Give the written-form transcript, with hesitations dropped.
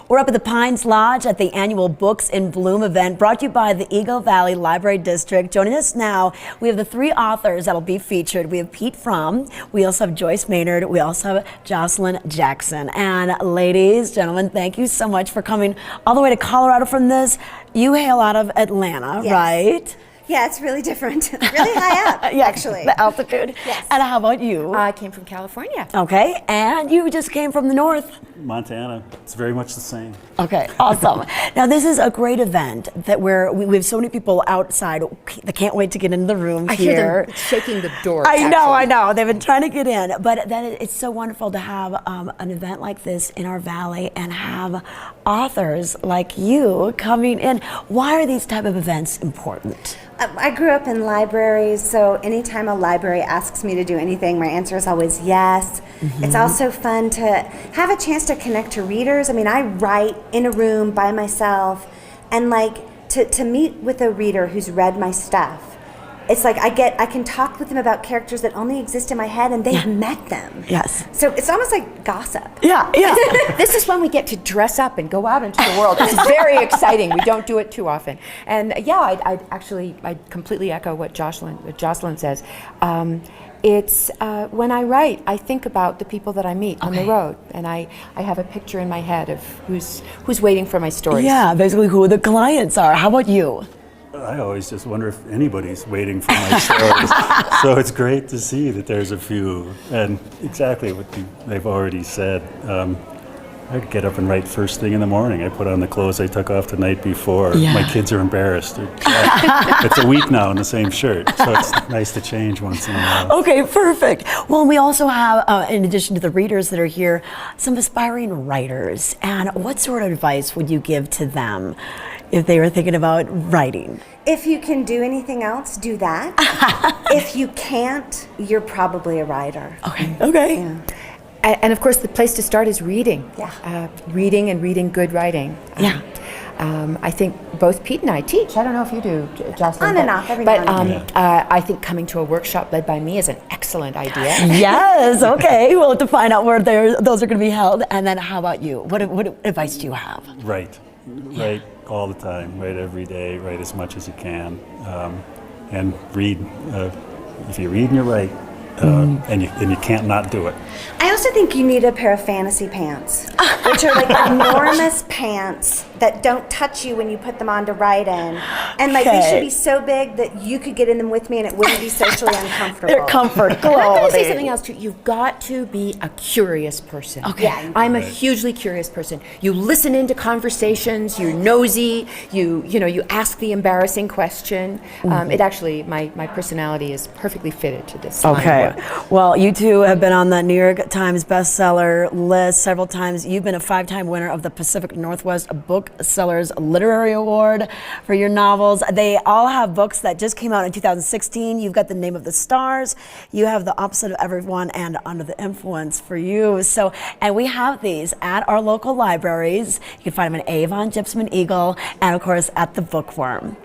We're up at the Pines Lodge at the annual Books in Bloom event brought to you by the Eagle Valley Library District. Joining us now, we have the three authors that'll be featured. We have Pete Fromm, we also have Joyce Maynard, we also have Joshilyn Jackson. And ladies, gentlemen, thank you so much for coming all the way to Colorado from this. You hail out of Atlanta, yes. Right? Yeah, it's really different. Really high up, yeah, actually. The altitude. Yes. And how about you? I came from California. Okay, and you just came from the north. Montana. It's very much the same. Okay, awesome. Now this is a great event that we have so many people outside that can't wait to get into the room I here. hear them shaking the door. I know. They've been trying to get in, but then it's so wonderful to have an event like this in our valley and have authors like you coming in. Why are these type of events important? I grew up in libraries, so anytime a library asks me to do anything, my answer is always yes. Mm-hmm. It's also fun to have a chance to connect to readers. I mean, I write in a room by myself, and to meet with a reader who's read my stuff. It's like I can talk with them about characters that only exist in my head, and they've met them. Yes. So it's almost like gossip. Yeah. This is when we get to dress up and go out into the world. It's very exciting. We don't do it too often. And yeah, I completely echo what Joshilyn says. It's when I write, I think about the people that I meet on the road, and I have a picture in my head of who's waiting for my stories. Yeah, basically who the clients are. How about you? I always just wonder if anybody's waiting for my stories. So it's great to see that there's a few. And exactly what they've already said. I'd get up and write first thing in the morning. I put on the clothes I took off the night before. Yeah. My kids are embarrassed. It's a week now in the same shirt, so it's nice to change once in a while. Okay, perfect. Well, we also have, in addition to the readers that are here, some aspiring writers. And what sort of advice would you give to them if they were thinking about writing? If you can do anything else, do that. If you can't, you're probably a writer. Okay. Yeah. And of course, the place to start is reading. Yeah. Reading and reading good writing. Yeah. I think both Pete and I teach. I don't know if you do, Joshilyn. On and off, every but now and then. I think coming to a workshop led by me is an excellent idea. Yes, okay. Well, to find out where those are going to be held. And then how about you? What advice do you have? Write all the time, write every day, write as much as you can, and read. If you read and you write, and you can't not do it. I also think you need a pair of fantasy pants, which are like enormous pants that don't touch you when you put them on to write in. And they should be so big that you could get in them with me and it wouldn't be socially uncomfortable. They're comfort clothing. I'm going to say something else too. You've got to be a curious person. Okay. Yeah, I'm a hugely curious person. You listen into conversations, you're nosy, you ask the embarrassing question. It actually, my personality is perfectly fitted to this. Okay. Well, you two have been on the New York Times bestseller list several times. You've been a 5-time winner of the Pacific Northwest Booksellers Literary Award for your novels. They all have books that just came out in 2016. You've got The Name of the Stars. You have The Opposite of Everyone and Under the Influence for you. So, and we have these at our local libraries. You can find them in Avon, Gypsum and Eagle, and of course at the Bookworm.